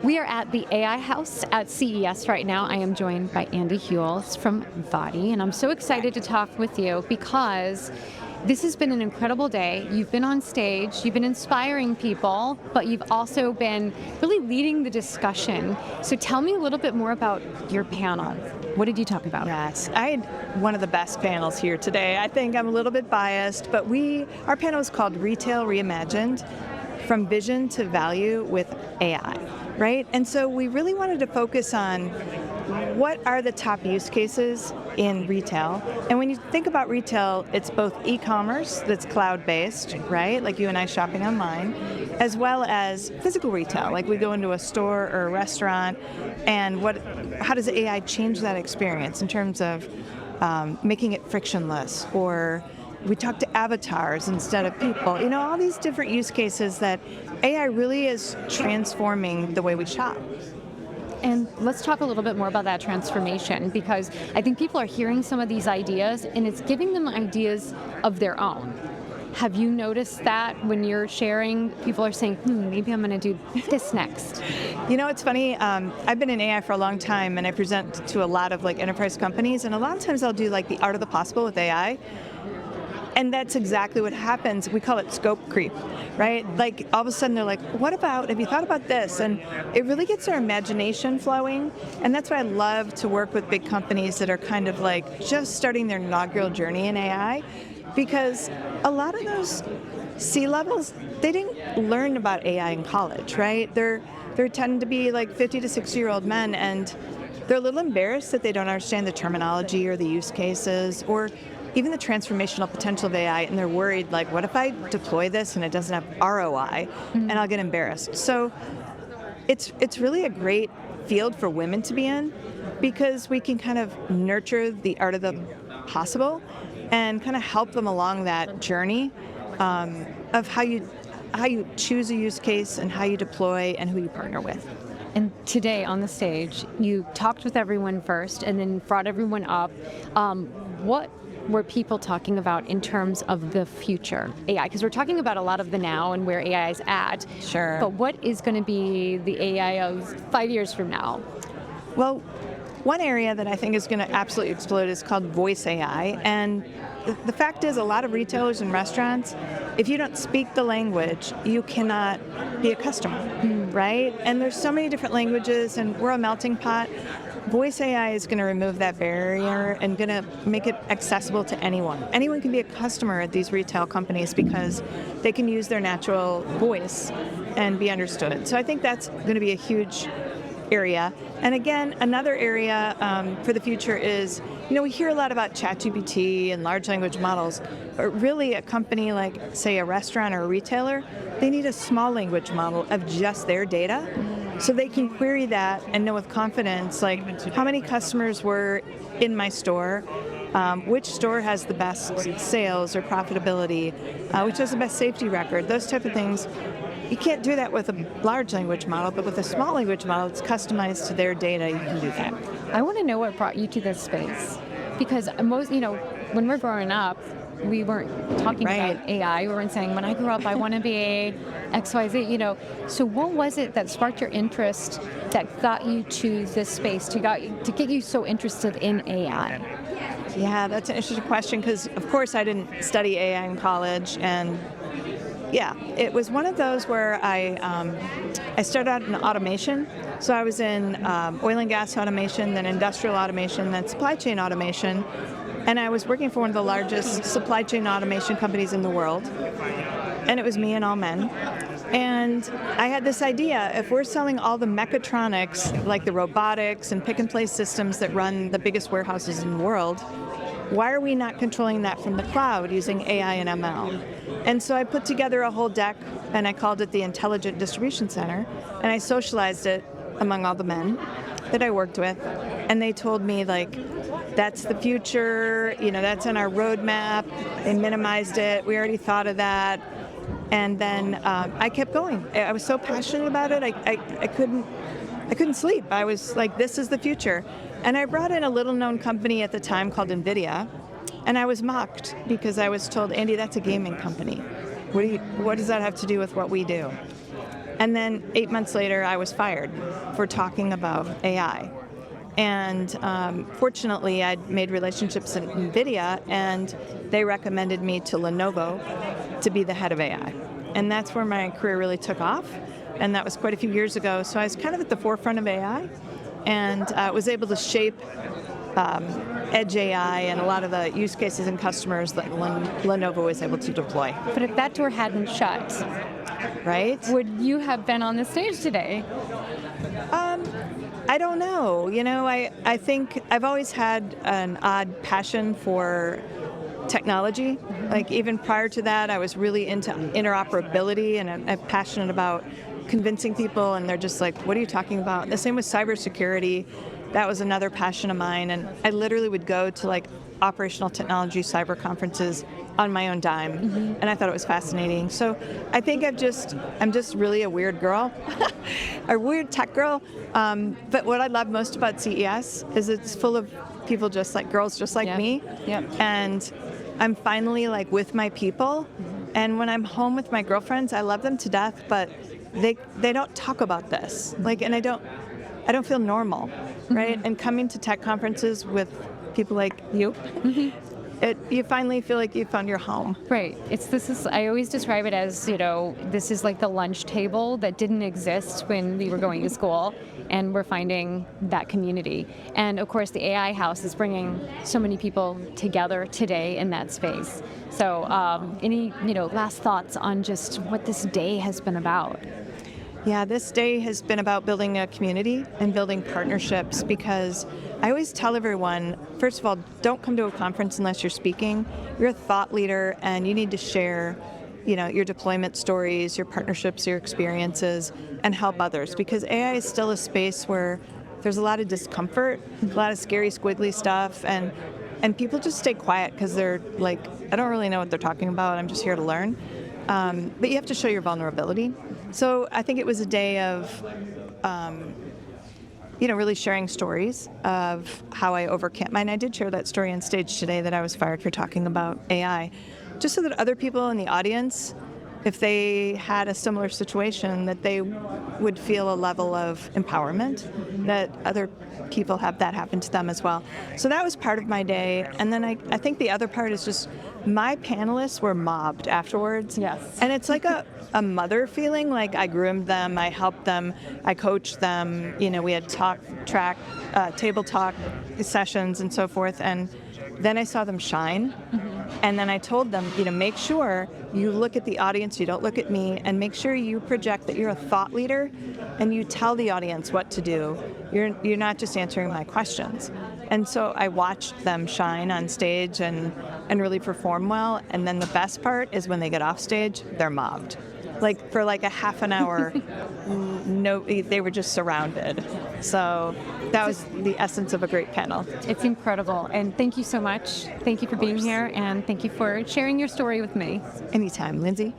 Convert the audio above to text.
We are at the AI House at CES right now. I am joined by Andi Huels from Vody, and I'm so excited to talk with you because this has been an incredible day. You've been on stage, you've been inspiring people, but you've also been really leading the discussion. So tell me a little bit more about your panel. What did you talk about? Yes, I had one of the best panels here today. I think I'm a little bit biased, but our panel is called Retail Reimagined, From Vision to Value with AI, right? And so we really wanted to focus on what are the top use cases in retail. And when you think about retail, it's both e-commerce that's cloud-based, right? Like you and I shopping online, as well as physical retail, like we go into a store or a restaurant, and how does AI change that experience in terms of making it frictionless, or we talk to avatars instead of people. You know, all these different use cases that AI really is transforming the way we shop. And let's talk a little bit more about that transformation, because I think people are hearing some of these ideas and it's giving them ideas of their own. Have you noticed that when you're sharing, people are saying, maybe I'm going to do this next? You know, it's funny, I've been in AI for a long time and I present to a lot of enterprise companies, and a lot of times I'll do the art of the possible with AI. And that's exactly what happens. We call it scope creep, right? Like all of a sudden they're like, have you thought about this? And it really gets their imagination flowing. And that's why I love to work with big companies that are kind of just starting their inaugural journey in AI, because a lot of those C-levels, they didn't learn about AI in college, right? They tend to be 50 to 60-year-old men, and they're a little embarrassed that they don't understand the terminology or the use cases, or even the transformational potential of AI, and they're worried, what if I deploy this and it doesn't have ROI, and I'll get embarrassed. So it's really a great field for women to be in, because we can kind of nurture the art of the possible and kind of help them along that journey of how you choose a use case and how you deploy and who you partner with. And today on the stage, you talked with everyone first and then brought everyone up. What were people talking about in terms of the future AI? Because we're talking about a lot of the now and where AI is at. Sure. But what is going to be the AI of 5 years from now? Well, one area that I think is going to absolutely explode is called voice AI. And the fact is, a lot of retailers and restaurants, if you don't speak the language, you cannot be a customer, right? And there's so many different languages, and we're a melting pot. Voice AI is going to remove that barrier and going to make it accessible to anyone. Anyone can be a customer at these retail companies because they can use their natural voice and be understood. So I think that's going to be a huge area. And again, another area for the future is, we hear a lot about ChatGPT and large language models, but really a company like, say, a restaurant or a retailer, they need a small language model of just their data, so they can query that and know with confidence, how many customers were in my store, which store has the best sales or profitability, which has the best safety record, those type of things. You can't do that with a large language model, but with a small language model, it's customized to their data, you can do that. I want to know what brought you to this space, because most, when we're growing up, we weren't talking about AI. We weren't saying, when I grow up, I want to be XYZ, So what was it that sparked your interest that got you to this space, to get you so interested in AI? Yeah, that's an interesting question, because, of course, I didn't study AI in college, and it was one of those where I started out in automation. So I was in oil and gas automation, then industrial automation, then supply chain automation. And I was working for one of the largest supply chain automation companies in the world. And it was me and all men. And I had this idea, if we're selling all the mechatronics, like the robotics and pick and place systems that run the biggest warehouses in the world, why are we not controlling that from the cloud using AI and ML? And so I put together a whole deck, and I called it the Intelligent Distribution Center, and I socialized it among all the men that I worked with, and they told me, that's the future, that's on our roadmap. They minimized it. We already thought of that. And then I kept going. I was so passionate about it, I couldn't sleep. I was like, this is the future. And I brought in a little-known company at the time called NVIDIA, and I was mocked because I was told, Andi, that's a gaming company. What does that have to do with what we do? And then 8 months later, I was fired for talking about AI. And fortunately, I'd made relationships in NVIDIA, and they recommended me to Lenovo to be the head of AI. And that's where my career really took off. And that was quite a few years ago. So I was kind of at the forefront of AI and was able to shape edge AI and a lot of the use cases and customers that Lenovo was able to deploy. But if that door hadn't shut, Right? would you have been on the stage today? I don't know. I think I've always had an odd passion for technology. Like even prior to that, I was really into interoperability, and I'm passionate about convincing people, and they're just like, what are you talking about? The same with cybersecurity. That was another passion of mine, and I literally would go to like operational technology cyber conferences on my own dime, and I thought it was fascinating. So I think I'm just really a weird girl, a weird tech girl. But what I love most about CES is it's full of people girls just like me. Yep. And I'm finally like with my people. And when I'm home with my girlfriends, I love them to death, but they don't talk about this. And I don't feel normal, right? And coming to tech conferences with people like you, you finally feel like you found your home. Right. I always describe it as, this is like the lunch table that didn't exist when we were going to school, and we're finding that community. And of course, the AI house is bringing so many people together today in that space. So any, last thoughts on just what this day has been about? Yeah, this day has been about building a community and building partnerships, because I always tell everyone, first of all, don't come to a conference unless you're speaking. You're a thought leader, and you need to share, your deployment stories, your partnerships, your experiences, and help others, because AI is still a space where there's a lot of discomfort, a lot of scary, squiggly stuff, and people just stay quiet because they're like, I don't really know what they're talking about. I'm just here to learn. But you have to show your vulnerability. So I think it was a day of, really sharing stories of how I overcame. And I did share that story on stage today, that I was fired for talking about AI, just so that other people in the audience, if they had a similar situation, that they would feel a level of empowerment, that other people have that happen to them as well. So that was part of my day. And then I think the other part is just my panelists were mobbed afterwards. Yes. And it's like a mother feeling, like I groomed them, I helped them, I coached them. We had table talk sessions and so forth. And then I saw them shine. And then I told them, make sure you look at the audience, you don't look at me, and make sure you project that you're a thought leader and you tell the audience what to do. You're not just answering my questions. And so I watched them shine on stage and really perform well. And then the best part is when they get off stage, they're mobbed. Like for like a half an hour, they were just surrounded. So that was the essence of a great panel. It's incredible. And thank you so much. Thank you for being here, and thank you for sharing your story with me. Anytime, Lindsay.